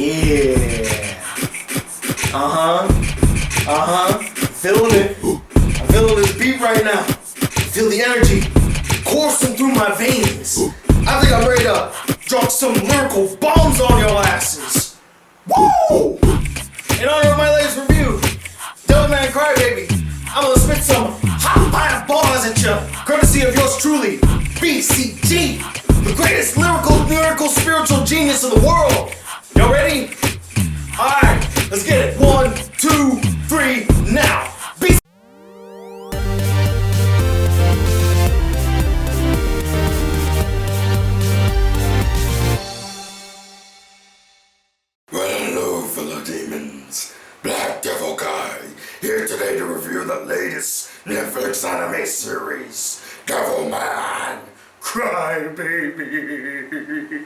Yeah. Feeling it. I'm feeling this beat right now. Feel the energy coursing through my veins. I think I'm ready to drop some lyrical bombs on your asses. Woo! In honor of my latest review, Devilman Crybaby, I'm gonna spit some hot fire bars at you, courtesy of yours truly, BCG, the greatest lyrical, spiritual genius in the world. Y'all ready? Alright, let's get it. 1, 2, 3, now. Hello, fellow demons. Black Devil Guy, here today to review the latest Netflix anime series, Devilman Crybaby.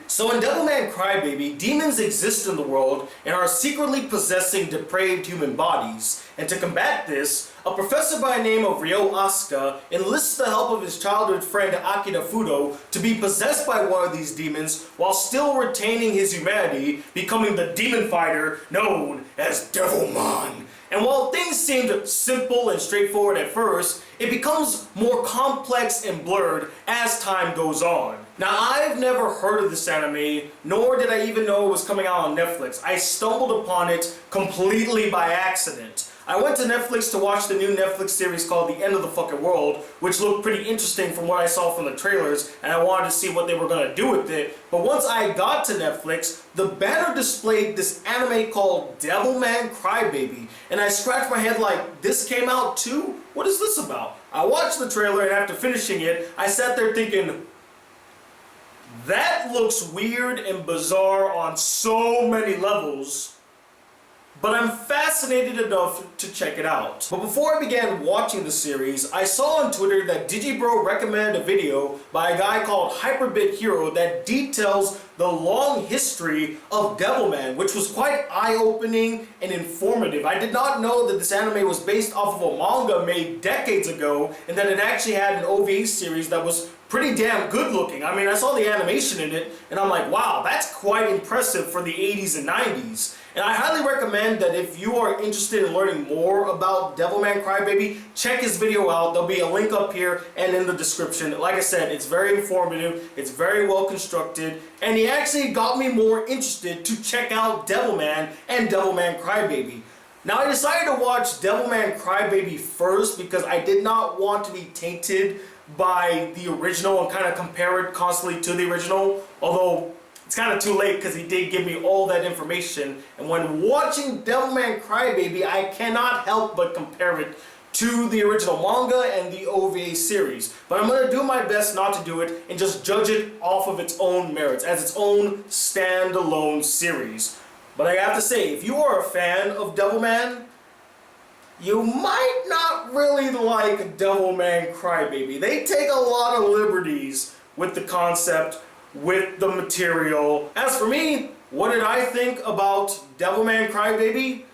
So in Devilman Crybaby, demons exist in the world and are secretly possessing depraved human bodies. And to combat this, a professor by the name of Ryo Asuka enlists the help of his childhood friend Akira Fudo to be possessed by one of these demons while still retaining his humanity, becoming the demon fighter known as Devilman. And while things seemed simple and straightforward at first, it becomes more complex and blurred as time goes on. Now, I've never heard of this anime, nor did I even know it was coming out on Netflix. I stumbled upon it completely by accident. I went to Netflix to watch the new Netflix series called The End of the Fucking World, which looked pretty interesting from what I saw from the trailers, and I wanted to see what they were going to do with it. But once I got to Netflix, the banner displayed this anime called Devilman Crybaby, and I scratched my head like, this came out too? What is this about? I watched the trailer, and after finishing it, I sat there thinking, that looks weird and bizarre on so many levels. But I'm fascinated enough to check it out. But before I began watching the series, I saw on Twitter that Digibro recommended a video by a guy called HyperBitHero that details the long history of Devilman, which was quite eye-opening and informative. I did not know that this anime was based off of a manga made decades ago, and that it actually had an OVA series that was pretty damn good looking. I mean, I saw the animation in it, and I'm like, wow, that's quite impressive for the 80s and 90s. And I highly recommend that if you are interested in learning more about Devilman Crybaby, check his video out. There'll be a link up here and in the description. Like I said, it's very informative, it's very well constructed, and he actually got me more interested to check out Devilman and Devilman Crybaby. Now, I decided to watch Devilman Crybaby first because I did not want to be tainted by the original and kind of compare it constantly to the original, although it's kind of too late because he did give me all that information. And when watching Devilman Crybaby, I cannot help but compare it to the original manga and the OVA series. But I'm going to do my best not to do it and just judge it off of its own merits, as its own standalone series. But I have to say, if you are a fan of Devilman, you might not really like Devilman Crybaby. They take a lot of liberties with the concept, with the material. As for me, what did I think about Devilman Crybaby?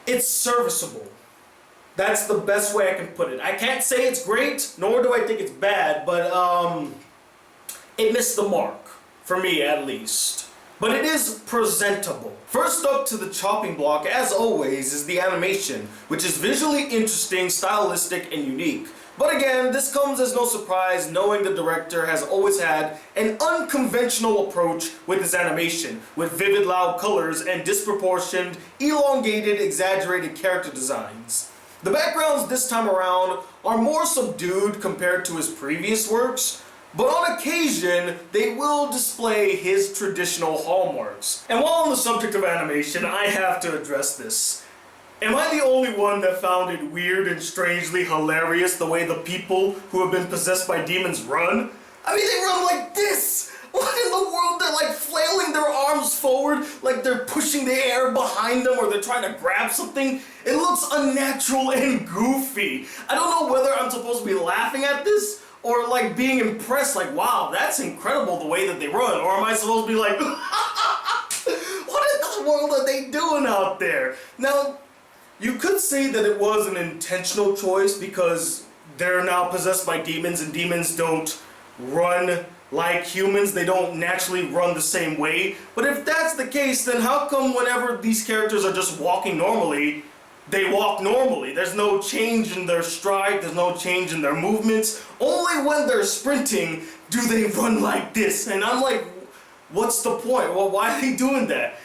It's serviceable. That's the best way I can put it. I can't say it's great, nor do I think it's bad, but it missed the mark, for me at least. But it is presentable. First up to the chopping block, as always, is the animation, which is visually interesting, stylistic, and unique. But again, this comes as no surprise, knowing the director has always had an unconventional approach with his animation, with vivid loud colors and disproportioned, elongated, exaggerated character designs. The backgrounds this time around are more subdued compared to his previous works, but on occasion, they will display his traditional hallmarks. And while on the subject of animation, I have to address this. Am I the only one that found it weird and strangely hilarious the way the people who have been possessed by demons run? I mean, they run like this! What in the world? They're like flailing their arms forward, like they're pushing the air behind them or they're trying to grab something. It looks unnatural and goofy. I don't know whether I'm supposed to be laughing at this or like being impressed, like, wow, that's incredible the way that they run. Or am I supposed to be like, what in the world are they doing out there? Now, you could say that it was an intentional choice because they're now possessed by demons and demons don't run like humans, they don't naturally run the same way. But if that's the case, then how come whenever these characters are just walking normally, they walk normally? There's no change in their stride, there's no change in their movements. Only when they're sprinting do they run like this. And I'm like, what's the point? Well, why are they doing that?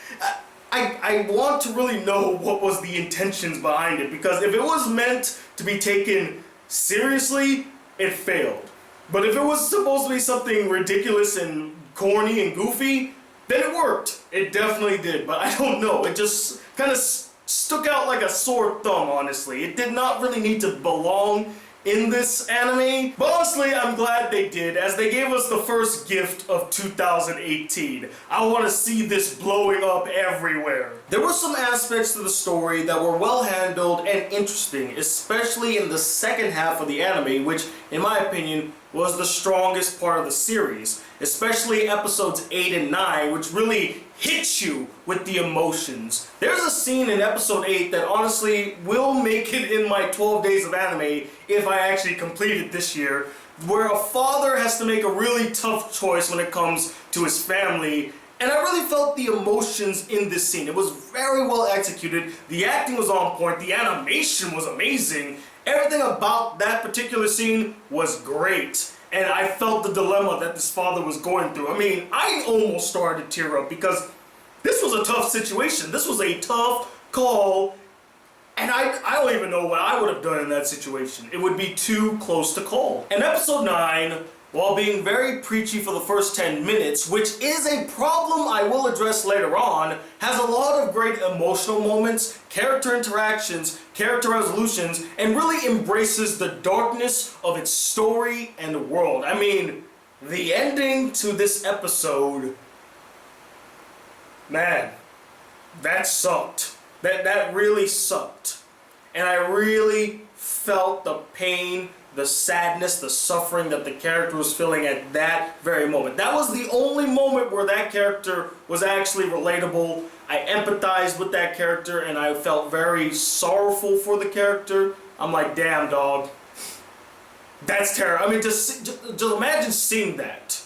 I want to really know what was the intentions behind it, because if it was meant to be taken seriously, it failed. But if it was supposed to be something ridiculous and corny and goofy, then it worked. It definitely did, but I don't know. It just kind of stuck out like a sore thumb, honestly. It did not really need to belong in this anime, but honestly, I'm glad they did, as they gave us the first gift of 2018. I want to see this blowing up everywhere. There were some aspects to the story that were well handled and interesting, especially in the second half of the anime, which, in my opinion, was the strongest part of the series, especially episodes 8 and 9, which really hits you with the emotions. There's a scene in episode 8 that honestly will make it in my 12 days of anime if I actually complete it this year, where a father has to make a really tough choice when it comes to his family. And I really felt the emotions in this scene. It was very well executed, the acting was on point, the animation was amazing, everything about that particular scene was great. And I felt the dilemma that this father was going through. I mean, I almost started to tear up because this was a tough situation. This was a tough call, and I don't even know what I would have done in that situation. It would be too close to call. And episode 9, while being very preachy for the first 10 minutes, which is a problem I will address later on, has a lot of great emotional moments, character interactions, character resolutions, and really embraces the darkness of its story and world. I mean, the ending to this episode, man, that sucked. That really sucked. And I really felt the pain, the sadness, the suffering that the character was feeling at that very moment. That was the only moment where that character was actually relatable. I empathized with that character and I felt very sorrowful for the character. I'm like, damn, dog. That's terrible. I mean, just imagine seeing that.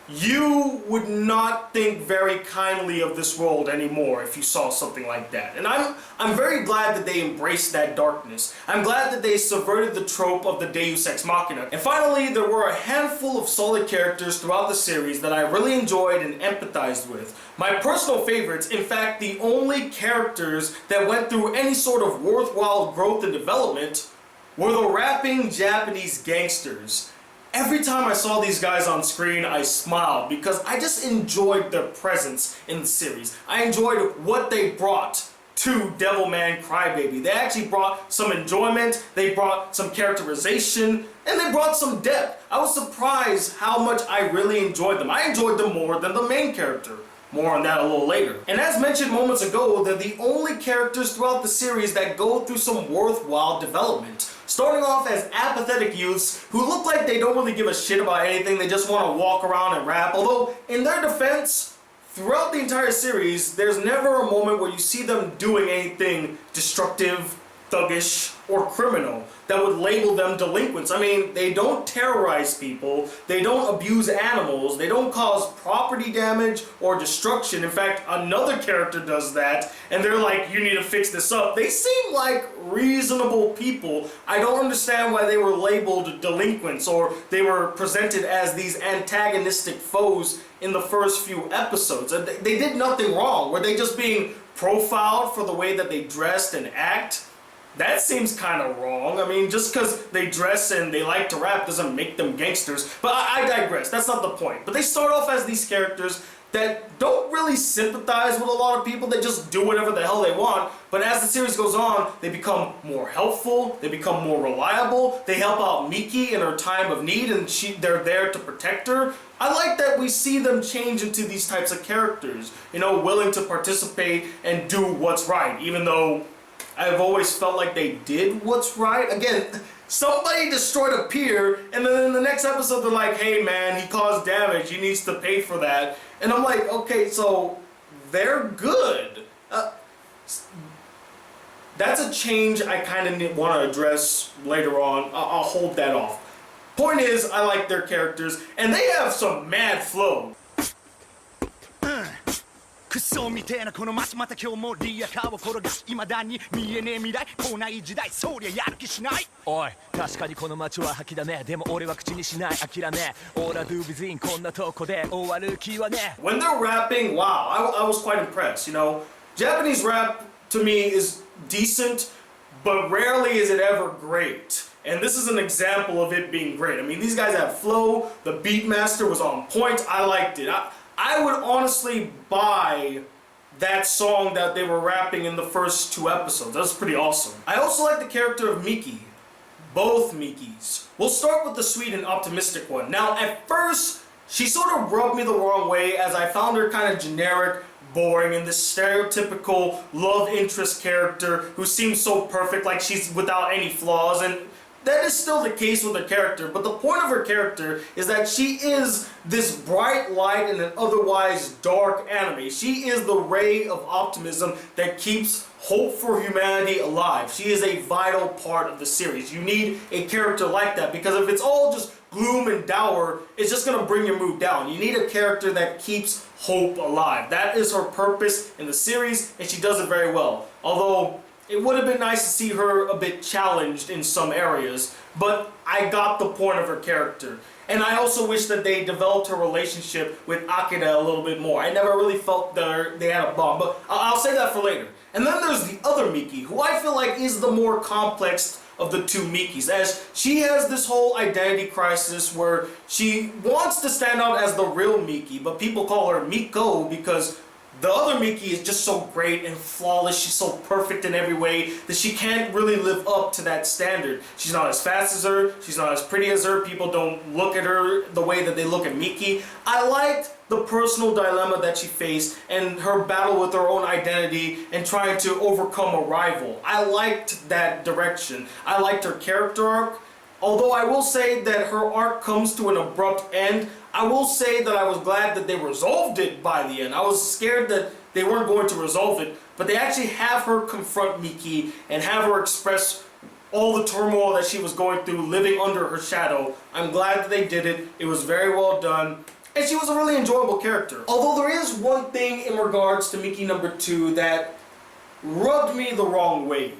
You would not think very kindly of this world anymore if you saw something like that. And I'm very glad that they embraced that darkness. I'm glad that they subverted the trope of the Deus Ex Machina. And finally, there were a handful of solid characters throughout the series that I really enjoyed and empathized with. My personal favorites, in fact, the only characters that went through any sort of worthwhile growth and development, were the rapping Japanese gangsters. Every time I saw these guys on screen, I smiled because I just enjoyed their presence in the series. I enjoyed what they brought to Devilman Crybaby. They actually brought some enjoyment, they brought some characterization, and they brought some depth. I was surprised how much I really enjoyed them. I enjoyed them more than the main character. More on that a little later. And as mentioned moments ago, they're the only characters throughout the series that go through some worthwhile development. Starting off as apathetic youths who look like they don't really give a shit about anything, they just want to walk around and rap. Although, in their defense, throughout the entire series, there's never a moment where you see them doing anything destructive, thuggish, or criminal that would label them delinquents. I mean, they don't terrorize people, they don't abuse animals, they don't cause property damage or destruction. In fact, another character does that, and they're like, you need to fix this up. They seem like reasonable people. I don't understand why they were labeled delinquents, or they were presented as these antagonistic foes in the first few episodes. They did nothing wrong. Were they just being profiled for the way that they dressed and act? That seems kind of wrong. I mean, just because they dress and they like to rap doesn't make them gangsters. But I digress. That's not the point. But they start off as these characters that don't really sympathize with a lot of people. They just do whatever the hell they want. But as the series goes on, they become more helpful. They become more reliable. They help out Miki in her time of need, and they're there to protect her. I like that we see them change into these types of characters. You know, willing to participate and do what's right, even though I've always felt like they did what's right. Again, somebody destroyed a pier, and then in the next episode they're like, hey man, he caused damage, he needs to pay for that. And I'm like, okay, so they're good. That's a change I kind of want to address later on. I'll hold that off. Point is, I like their characters, and they have some mad flow. クソみてえなこの街また今日もリアカーを転がし未だに見えねえ未来来ない時代そりゃやる気しないおい確かにこの街は吐きだめでも俺は口にしない諦めオーラドゥビズインこんなとこで終わる気はね When they're rapping, wow, I was quite impressed, you know. Japanese rap, to me, is decent, but rarely is it ever great. And this is an example of it being great. I mean, these guys have flow, the Beatmaster was on point, I liked it. I would honestly buy that song that they were rapping in the first 2 episodes. That was pretty awesome. I also like the character of Miki. Both Mikis. We'll start with the sweet and optimistic one. Now, at first, she sort of rubbed me the wrong way as I found her kind of generic, boring, and this stereotypical love interest character who seems so perfect, like she's without any flaws, and that is still the case with her character, but the point of her character is that she is this bright light in an otherwise dark anime. She is the ray of optimism that keeps hope for humanity alive. She is a vital part of the series. You need a character like that, because if it's all just gloom and dour, it's just going to bring your mood down. You need a character that keeps hope alive. That is her purpose in the series, and she does it very well. Although it would have been nice to see her a bit challenged in some areas, but I got the point of her character. And I also wish that they developed her relationship with Akira a little bit more. I never really felt that they had a bond, but I'll say that for later. And then there's the other Miki, who I feel like is the more complex of the 2 Mikis, as she has this whole identity crisis where she wants to stand out as the real Miki, but people call her Miko because the other Miki is just so great and flawless, she's so perfect in every way that she can't really live up to that standard. She's not as fast as her, she's not as pretty as her, people don't look at her the way that they look at Miki. I liked the personal dilemma that she faced and her battle with her own identity and trying to overcome a rival. I liked that direction. I liked her character arc. Although I will say that her arc comes to an abrupt end, I will say that I was glad that they resolved it by the end. I was scared that they weren't going to resolve it, but they actually have her confront Miki and have her express all the turmoil that she was going through living under her shadow. I'm glad that they did it. It was very well done. And she was a really enjoyable character. Although there is one thing in regards to Miki number 2 that rubbed me the wrong way.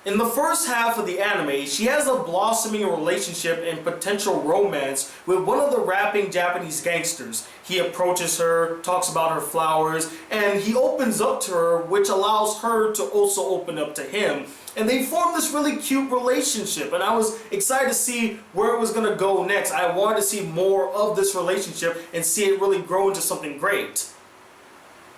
In the first half of the anime, she has a blossoming relationship and potential romance with one of the rapping Japanese gangsters. He approaches her, talks about her flowers, and he opens up to her, which allows her to also open up to him. And they form this really cute relationship, and I was excited to see where it was going to go next. I wanted to see more of this relationship and see it really grow into something great.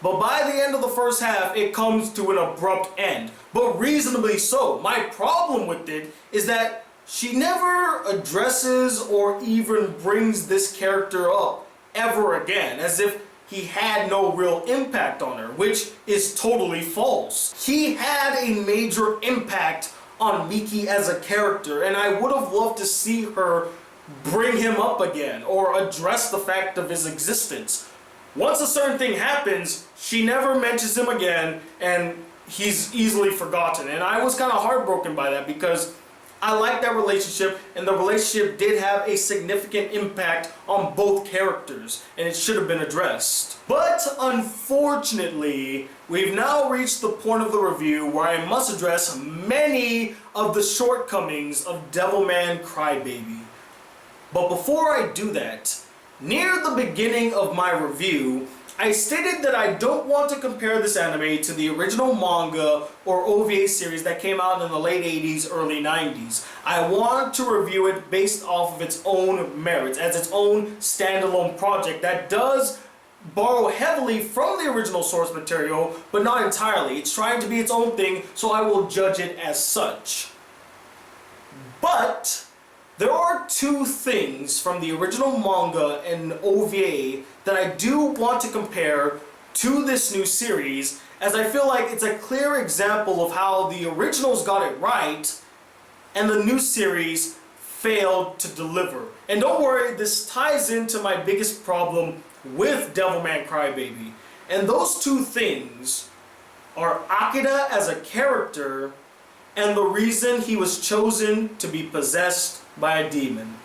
But by the end of the first half, it comes to an abrupt end. But reasonably so. My problem with it is that she never addresses or even brings this character up ever again, as if he had no real impact on her, which is totally false. He had a major impact on Miki as a character, and I would have loved to see her bring him up again or address the fact of his existence. Once a certain thing happens, she never mentions him again, and he's easily forgotten. And I was kind of heartbroken by that because I liked that relationship, and the relationship did have a significant impact on both characters, and it should have been addressed. But unfortunately, we've now reached the point of the review where I must address many of the shortcomings of Devilman Crybaby. But before I do that, near the beginning of my review, I stated that I don't want to compare this anime to the original manga or OVA series that came out in the late 80s, early 90s. I want to review it based off of its own merits, as its own standalone project that does borrow heavily from the original source material, but not entirely. It's trying to be its own thing, so I will judge it as such. But there are 2 things from the original manga and OVA that I do want to compare to this new series, as I feel like it's a clear example of how the originals got it right and the new series failed to deliver. And don't worry, this ties into my biggest problem with Devilman Crybaby. And those 2 things are Akira as a character and the reason he was chosen to be possessed by a demon.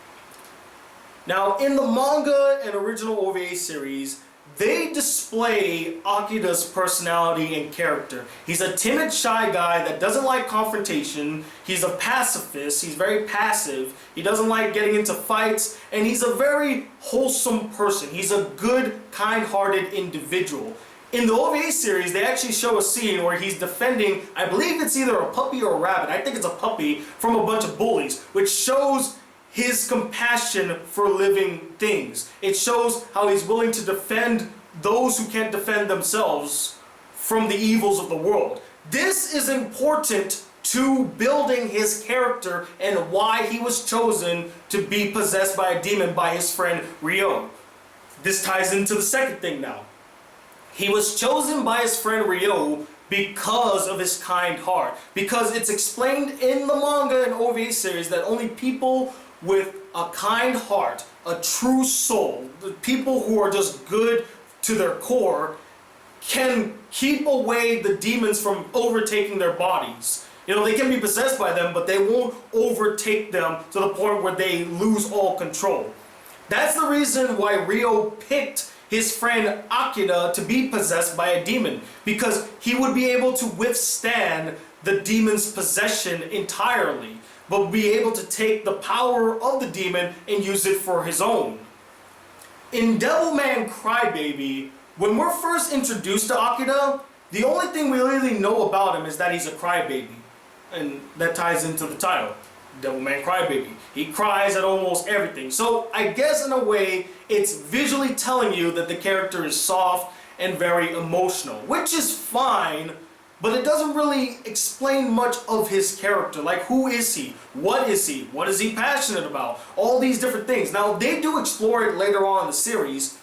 Now, in the manga and original OVA series, they display Akida's personality and character. He's a timid, shy guy that doesn't like confrontation. He's a pacifist. He's very passive. He doesn't like getting into fights. And he's a very wholesome person. He's a good, kind-hearted individual. In the OVA series, they actually show a scene where he's defending, I believe it's either a puppy or a rabbit. I think it's a puppy from a bunch of bullies, which shows his compassion for living things. It shows how he's willing to defend those who can't defend themselves from the evils of the world. This is important to building his character and why he was chosen to be possessed by a demon by his friend Ryo. This ties into the second thing now. He was chosen by his friend Ryo because of his kind heart. Because it's explained in the manga and OVA series that only people with a kind heart, a true soul, the people who are just good to their core, can keep away the demons from overtaking their bodies. You know, they can be possessed by them, but they won't overtake them to the point where they lose all control. That's the reason why Ryo picked his friend Akira to be possessed by a demon, because he would be able to withstand the demon's possession entirely, but be able to take the power of the demon and use it for his own. In Devilman Crybaby, when we're first introduced to Akira, the only thing we really know about him is that he's a crybaby. And that ties into the title, Devilman Crybaby. He cries at almost everything. So I guess in a way, it's visually telling you that the character is soft and very emotional, which is fine, but it doesn't really explain much of his character. Like, who is he? What is he? What is he passionate about? All these different things. Now, they do explore it later on in the series,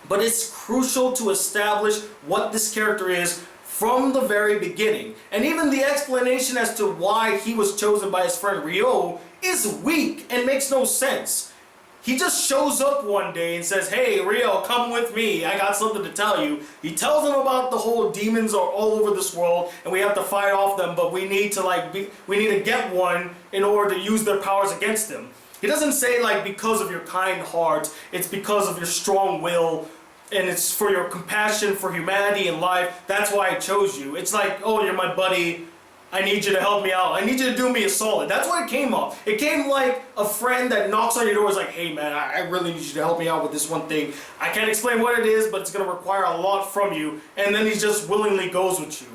but it's crucial to establish what this character is from the very beginning. And even the explanation as to why he was chosen by his friend Ryo is weak and makes no sense. He just shows up one day and says, "Hey, Ryo, come with me. I got something to tell you." He tells him about the whole demons are all over this world and we have to fight off them, but we need to get one in order to use their powers against them. He doesn't say like because of your kind heart, it's because of your strong will, and it's for your compassion for humanity and life. That's why I chose you. It's like, oh, you're my buddy. I need you to help me out. I need you to do me a solid. That's what it came off. It came like a friend that knocks on your door is like, "Hey man, I really need you to help me out with this one thing. I can't explain what it is, but it's going to require a lot from you." And then he just willingly goes with you.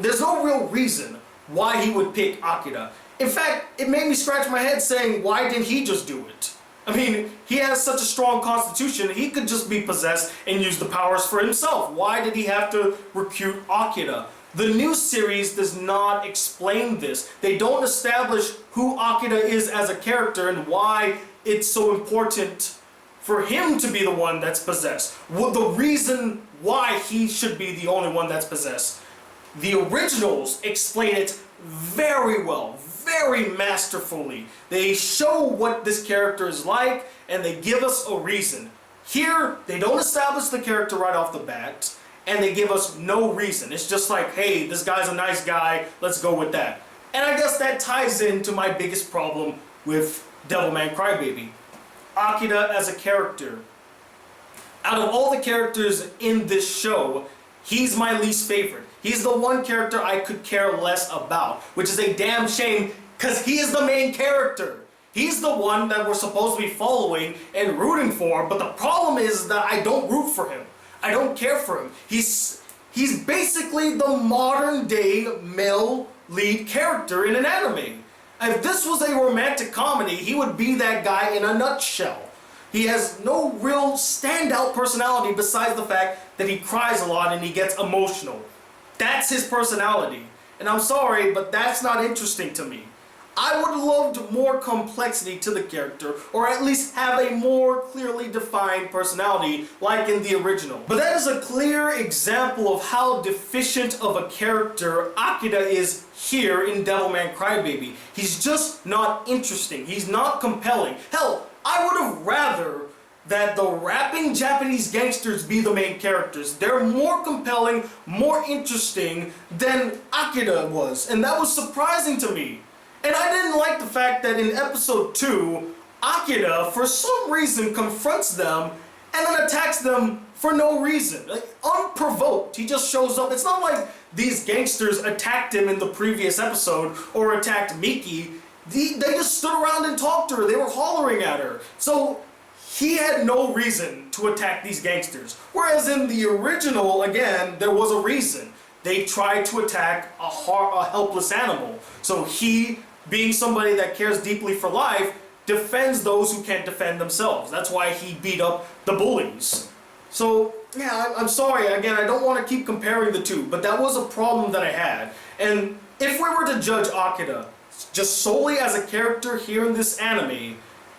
There's no real reason why he would pick Akira. In fact, it made me scratch my head saying, why didn't he just do it? I mean, he has such a strong constitution, he could just be possessed and use the powers for himself. Why did he have to recruit Akira? The new series does not explain this. They don't establish who Akira is as a character and why it's so important for him to be the one that's possessed. Well, the reason why he should be the only one that's possessed. The originals explain it very well, very masterfully. They show what this character is like and they give us a reason. Here, they don't establish the character right off the bat, and they give us no reason. It's just like, hey, this guy's a nice guy, let's go with that. And I guess that ties into my biggest problem with Devilman Crybaby. Akira as a character. Out of all the characters in this show, he's my least favorite. He's the one character I could care less about, which is a damn shame, because he is the main character. He's the one that we're supposed to be following and rooting for, but the problem is that I don't root for him. I don't care for him. He's basically the modern day male lead character in an anime. If this was a romantic comedy, he would be that guy in a nutshell. He has no real standout personality besides the fact that he cries a lot and he gets emotional. That's his personality. And I'm sorry, but that's not interesting to me. I would have loved more complexity to the character, or at least have a more clearly defined personality like in the original. But that is a clear example of how deficient of a character Akira is here in Devilman Crybaby. He's just not interesting. He's not compelling. Hell, I would have rather that the rapping Japanese gangsters be the main characters. They're more compelling, more interesting than Akira was, and that was surprising to me. And I didn't like the fact that in episode 2, Akira, for some reason, confronts them and then attacks them for no reason. Like, unprovoked. He just shows up. It's not like these gangsters attacked him in the previous episode or attacked Miki. They just stood around and talked to her. They were hollering at her. So he had no reason to attack these gangsters. Whereas in the original, again, there was a reason. They tried to attack a helpless animal. So he, being somebody that cares deeply for life, defends those who can't defend themselves. That's why he beat up the bullies. So, yeah, I'm sorry. Again, I don't want to keep comparing the two, but that was a problem that I had. And if we were to judge Akira just solely as a character here in this anime,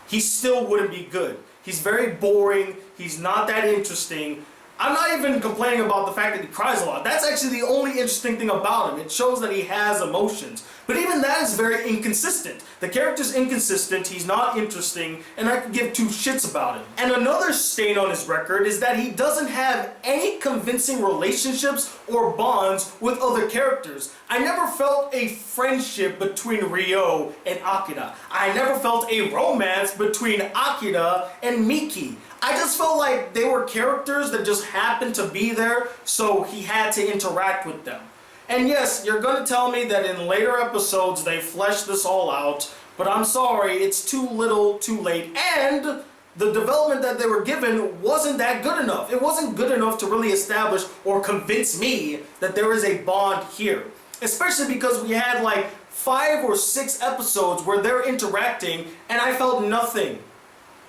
he still wouldn't be good. He's very boring. He's not that interesting. I'm not even complaining about the fact that he cries a lot. That's actually the only interesting thing about him. It shows that he has emotions. But even that is very inconsistent. The character's inconsistent, he's not interesting, and I could give two shits about him. And another stain on his record is that he doesn't have any convincing relationships or bonds with other characters. I never felt a friendship between Ryo and Akira. I never felt a romance between Akira and Miki. I just felt like they were characters that just happened to be there, so he had to interact with them. And yes, you're going to tell me that in later episodes they fleshed this all out, but I'm sorry, it's too little, too late, and the development that they were given wasn't that good enough. It wasn't good enough to really establish or convince me that there is a bond here. Especially because we had like 5 or 6 episodes where they're interacting and I felt nothing.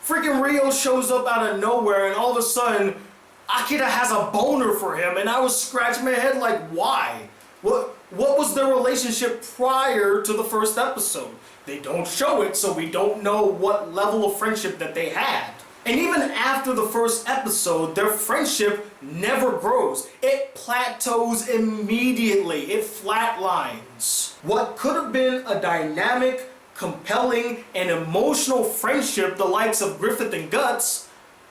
Freaking Ryo shows up out of nowhere and all of a sudden Akira has a boner for him and I was scratching my head like, why? What was their relationship prior to the first episode? They don't show it, so we don't know what level of friendship that they had. And even after the first episode, their friendship never grows. It plateaus immediately. It flatlines. What could have been a dynamic, compelling, and emotional friendship, the likes of Griffith and Guts,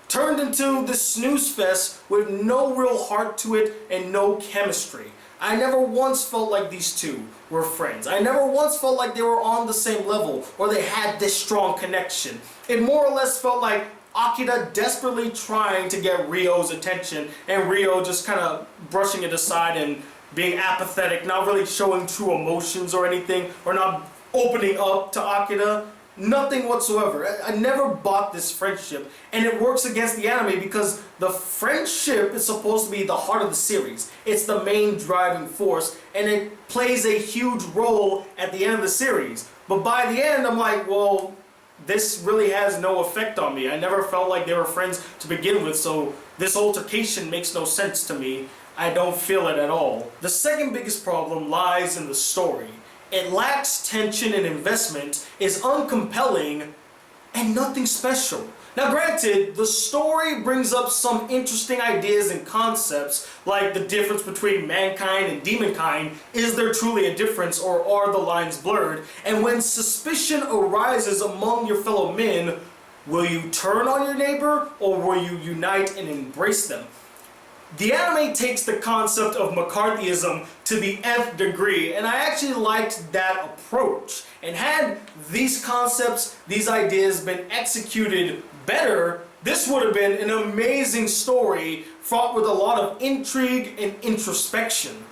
turned into this snooze fest with no real heart to it and no chemistry. I never once felt like these two were friends. I never once felt like they were on the same level or they had this strong connection. It more or less felt like Akira desperately trying to get Ryo's attention and Ryo just kind of brushing it aside and being apathetic, not really showing true emotions or anything, or not opening up to Akira. Nothing whatsoever. I never bought this friendship, and it works against the anime because the friendship is supposed to be the heart of the series. It's the main driving force, and it plays a huge role at the end of the series. But by the end, I'm like, well, this really has no effect on me. I never felt like they were friends to begin with, so this altercation makes no sense to me. I don't feel it at all. The second biggest problem lies in the story. It lacks tension and investment, is uncompelling, and nothing special. Now granted, the story brings up some interesting ideas and concepts, like the difference between mankind and demonkind. Is there truly a difference, or are the lines blurred? And when suspicion arises among your fellow men, will you turn on your neighbor, or will you unite and embrace them? The anime takes the concept of McCarthyism to the nth degree, and I actually liked that approach. And had these concepts, these ideas been executed better, this would have been an amazing story fraught with a lot of intrigue and introspection.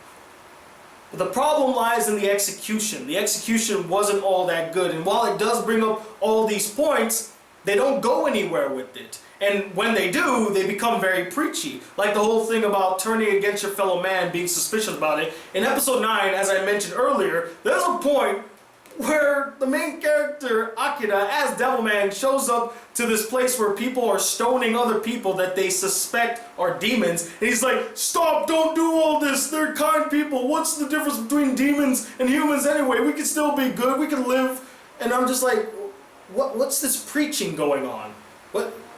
But the problem lies in the execution. The execution wasn't all that good, and while it does bring up all these points, they don't go anywhere with it. And when they do, they become very preachy. Like the whole thing about turning against your fellow man, being suspicious about it. In episode 9, as I mentioned earlier, there's a point where the main character, Akira, as Devilman, shows up to this place where people are stoning other people that they suspect are demons. And he's like, stop, don't do all this, they're kind people. What's the difference between demons and humans anyway? We can still be good, we can live. And I'm just like, what's this preaching going on?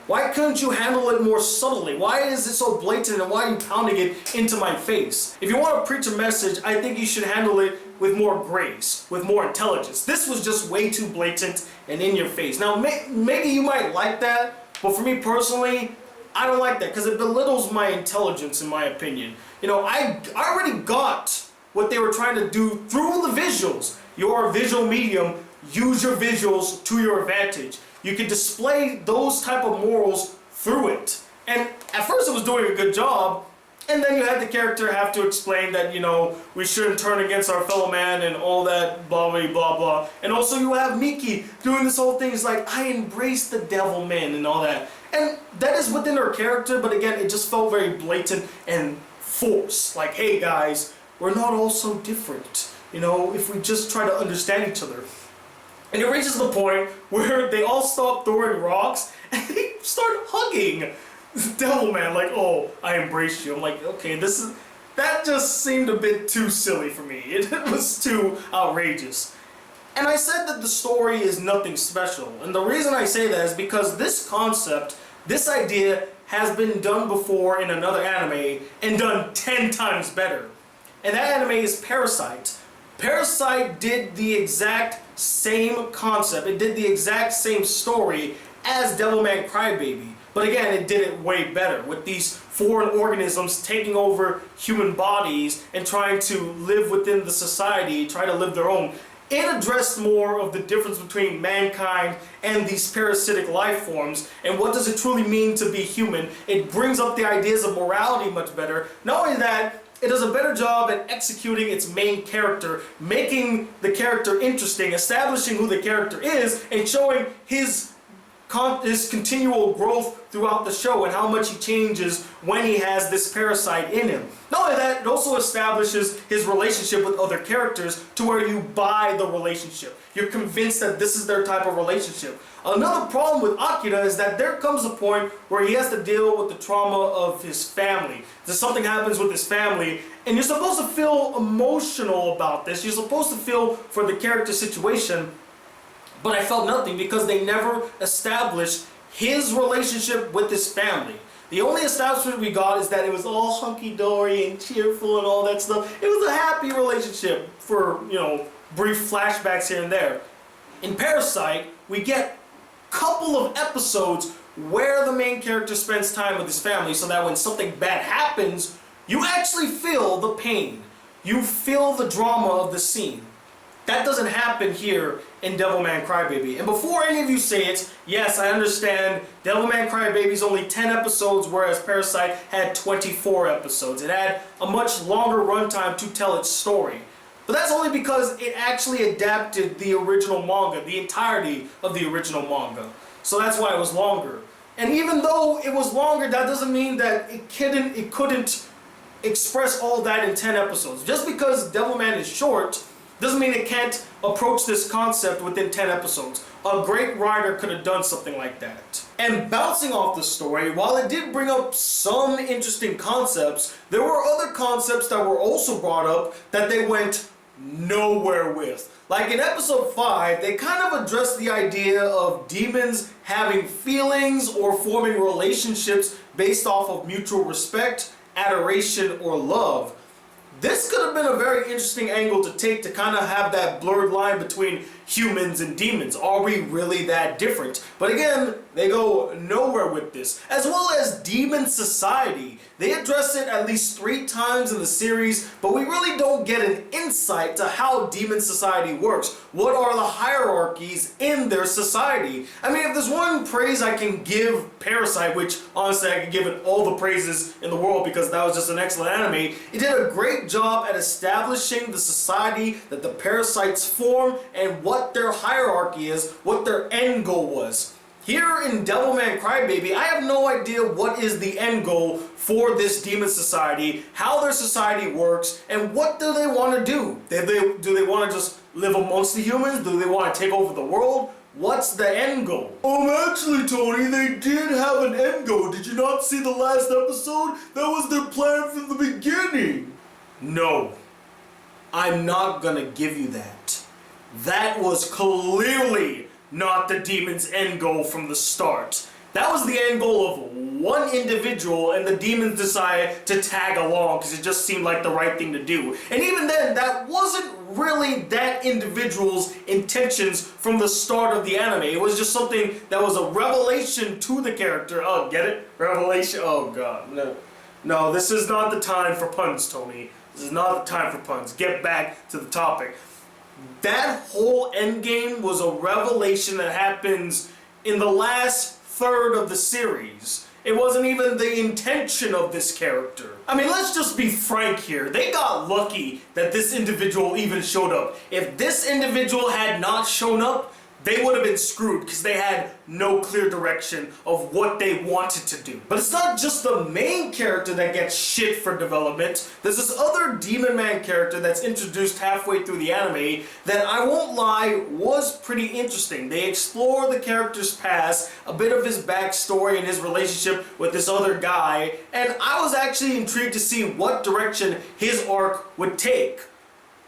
Why couldn't you handle it more subtly? Why is it so blatant and why are you pounding it into my face? If you want to preach a message, I think you should handle it with more grace, with more intelligence. This was just way too blatant and in your face. Now, maybe you might like that, but for me personally, I don't like that because it belittles my intelligence, in my opinion. You know, I already got what they were trying to do through the visuals. You're a visual medium, use your visuals to your advantage. you could display those type of morals through it. And at first it was doing a good job, and then you had the character have to explain that, you know, we shouldn't turn against our fellow man and all that blah blah blah blah. And also you have Miki doing this whole thing, it's like, I embrace the Devilman and all that. And that is within her character, but again, it just felt very blatant and forced. Like, hey guys, we're not all so different. You know, if we just try to understand each other. And it reaches the point where they all stop throwing rocks and they start hugging Devilman, like, oh, I embrace you. I'm like, okay, that just seemed a bit too silly for me. It was too outrageous. And I said that the story is nothing special. And the reason I say that is because this concept, this idea, has been done before in another anime and done 10 times better. And that anime is Parasite. Parasite did the exact same concept, it did the exact same story as Devilman Crybaby. But again, it did it way better, with these foreign organisms taking over human bodies and trying to live within the society, try to live their own. It addressed more of the difference between mankind and these parasitic life forms, and what does it truly mean to be human. It brings up the ideas of morality much better. Not only that, it does a better job at executing its main character, making the character interesting, establishing who the character is, and showing his continual growth throughout the show and how much he changes when he has this parasite in him. Not only that, it also establishes his relationship with other characters to where you buy the relationship. You're convinced that this is their type of relationship. Another problem with Akira is that there comes a point where he has to deal with the trauma of his family. That something happens with his family, and you're supposed to feel emotional about this. You're supposed to feel for the character situation. But I felt nothing because they never established his relationship with his family. The only establishment we got is that it was all hunky-dory and cheerful and all that stuff. It was a happy relationship for, you know, brief flashbacks here and there. In Parasite, we get a couple of episodes where the main character spends time with his family so that when something bad happens, you actually feel the pain. You feel the drama of the scene. That doesn't happen here in Devilman Crybaby. And before any of you say it, yes, I understand Devilman Crybaby is only 10 episodes, whereas Parasite had 24 episodes. It had a much longer runtime to tell its story. But that's only because it actually adapted the original manga, the entirety of the original manga. So that's why it was longer. And even though it was longer, that doesn't mean that it couldn't express all that in 10 episodes. Just because Devilman is short doesn't mean it can't approach this concept within 10 episodes. A great writer could have done something like that. And bouncing off the story, while it did bring up some interesting concepts, there were other concepts that were also brought up that they went nowhere with. Like in episode 5, they kind of addressed the idea of demons having feelings or forming relationships based off of mutual respect, adoration, or love. This could have been a very interesting angle to take to kind of have that blurred line between humans and demons. Are we really that different? But again, they go nowhere with this. As well as demon society. They address it at least 3 times in the series, but we really don't get an insight to how demon society works. What are the hierarchies in their society? I mean, if there's one praise I can give Parasite, which honestly I can give it all the praises in the world because that was just an excellent anime, it did a great job at establishing the society that the parasites form and what their hierarchy is, what their end goal was. Here in Devilman Crybaby, I have no idea what is the end goal for this demon society, how their society works, and what do they want to do? Do they want to just live amongst the humans? Do they want to take over the world? What's the end goal? Actually, Tony, they did have an end goal. Did you not see the last episode? That was their plan from the beginning. No, I'm not gonna give you that. That was clearly not the demon's end goal from the start. That was the end goal of one individual, and the demons decided to tag along because it just seemed like the right thing to do. And even then, that wasn't really that individual's intentions from the start of the anime. It was just something that was a revelation to the character. Oh, get it? Revelation? Oh god, no. No, this is not the time for puns, Tony. This is not the time for puns. Get back to the topic. That whole endgame was a revelation that happens in the last third of the series. It wasn't even the intention of this character. I mean, let's just be frank here. They got lucky that this individual even showed up. If this individual had not shown up, they would have been screwed because they had no clear direction of what they wanted to do. But it's not just the main character that gets shit for development. There's this other Demon Man character that's introduced halfway through the anime that, I won't lie, was pretty interesting. They explore the character's past, a bit of his backstory and his relationship with this other guy, and I was actually intrigued to see what direction his arc would take.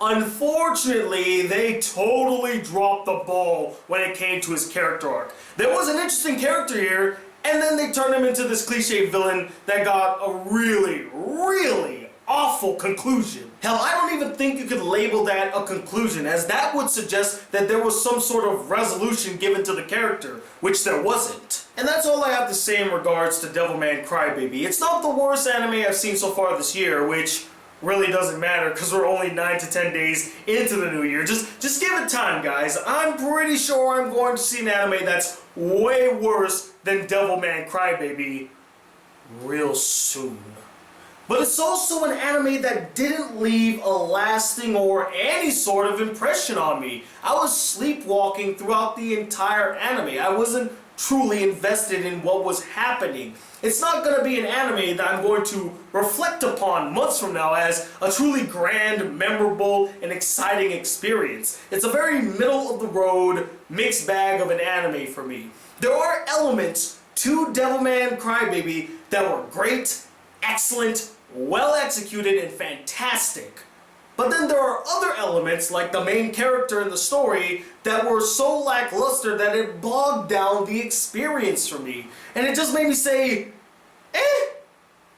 Unfortunately, they totally dropped the ball when it came to his character arc. There was an interesting character here, and then they turned him into this cliche villain that got a really, really awful conclusion. Hell, I don't even think you could label that a conclusion, as that would suggest that there was some sort of resolution given to the character, which there wasn't. And that's all I have to say in regards to Devilman Crybaby. It's not the worst anime I've seen so far this year, which really doesn't matter because we're only 9 to 10 days into the new year. Just give it time, guys. I'm pretty sure I'm going to see an anime that's way worse than Devilman Crybaby real soon. But it's also an anime that didn't leave a lasting or any sort of impression on me. I was sleepwalking throughout the entire anime. I wasn't truly invested in what was happening. It's not going to be an anime that I'm going to reflect upon months from now as a truly grand, memorable, and exciting experience. It's a very middle-of-the-road mixed bag of an anime for me. There are elements to Devilman Crybaby that were great, excellent, well executed, and fantastic. But then there are other elements, like the main character in the story, that were so lackluster that it bogged down the experience for me. And it just made me say,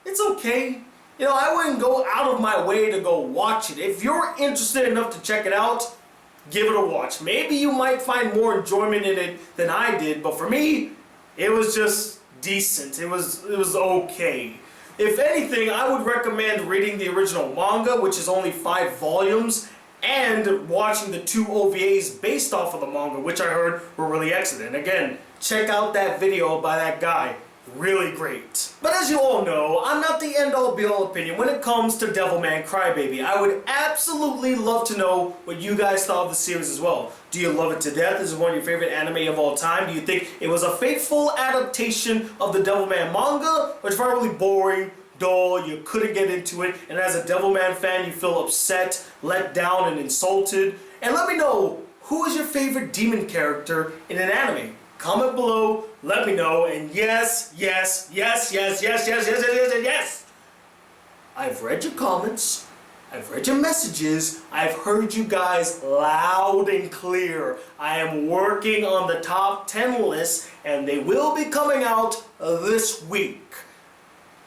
it's okay. You know, I wouldn't go out of my way to go watch it. If you're interested enough to check it out, give it a watch. Maybe you might find more enjoyment in it than I did, but for me, it was just decent. It was okay. If anything, I would recommend reading the original manga, which is only 5 volumes, and watching the 2 OVAs based off of the manga, which I heard were really excellent. Again, check out that video by that guy. Really great. But as you all know, I'm not the end-all be-all opinion when it comes to Devilman Crybaby. I would absolutely love to know what you guys thought of the series as well. Do you love it to death? Is it one of your favorite anime of all time? Do you think it was a faithful adaptation of the Devilman manga? Or it's probably boring, dull, you couldn't get into it, and as a Devilman fan you feel upset, let down, and insulted? And let me know, who is your favorite demon character in an anime? Comment below, let me know, and yes, I've read your comments, I've read your messages, I've heard you guys loud and clear. I am working on the top 10 list, and they will be coming out this week.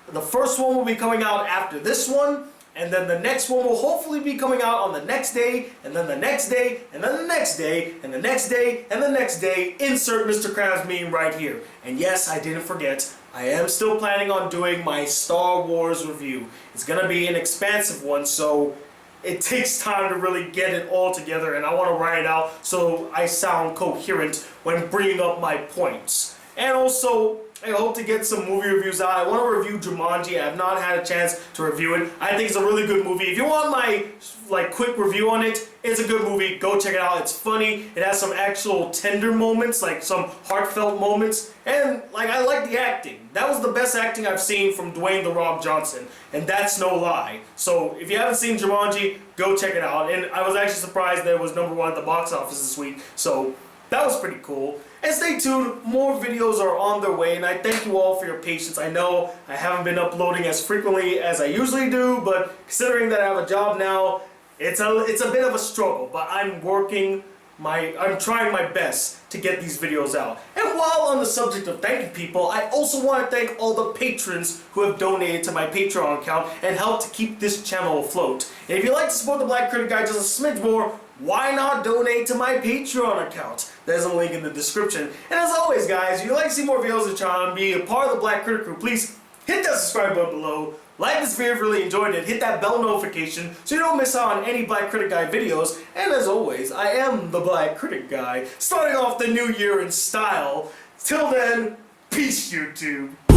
The first one will be coming out after this one, and then the next one will hopefully be coming out on the next day, and then the next day, and then the next day, and the next day, and the next day. Insert Mr. Krabs meme right here. And yes, I didn't forget, I am still planning on doing my Star Wars review. It's gonna be an expansive one, so it takes time to really get it all together, and I want to write it out so I sound coherent when bringing up my points. And also, I hope to get some movie reviews out. I want to review Jumanji. I have not had a chance to review it. I think it's a really good movie. If you want my quick review on it, it's a good movie. Go check it out. It's funny. It has some actual tender moments, like some heartfelt moments. And I like the acting. That was the best acting I've seen from Dwayne "The Rock" Johnson. And that's no lie. So if you haven't seen Jumanji, go check it out. And I was actually surprised that it was #1 at the box office this week. So that was pretty cool. And stay tuned, more videos are on their way, and I thank you all for your patience. I know I haven't been uploading as frequently as I usually do, but considering that I have a job now, it's a bit of a struggle, but I'm trying my best to get these videos out. And while on the subject of thanking people, I also want to thank all the patrons who have donated to my Patreon account and helped to keep this channel afloat. And if you'd like to support the Black Critic Guy just a smidge more, why not donate to my Patreon account? There's a link in the description. And as always, guys, if you'd like to see more videos of the channel and be a part of the Black Critic Crew, please hit that subscribe button below. Like this video if you really enjoyed it. Hit that bell notification so you don't miss out on any Black Critic Guy videos. And as always, I am the Black Critic Guy, starting off the new year in style. Till then, peace, YouTube.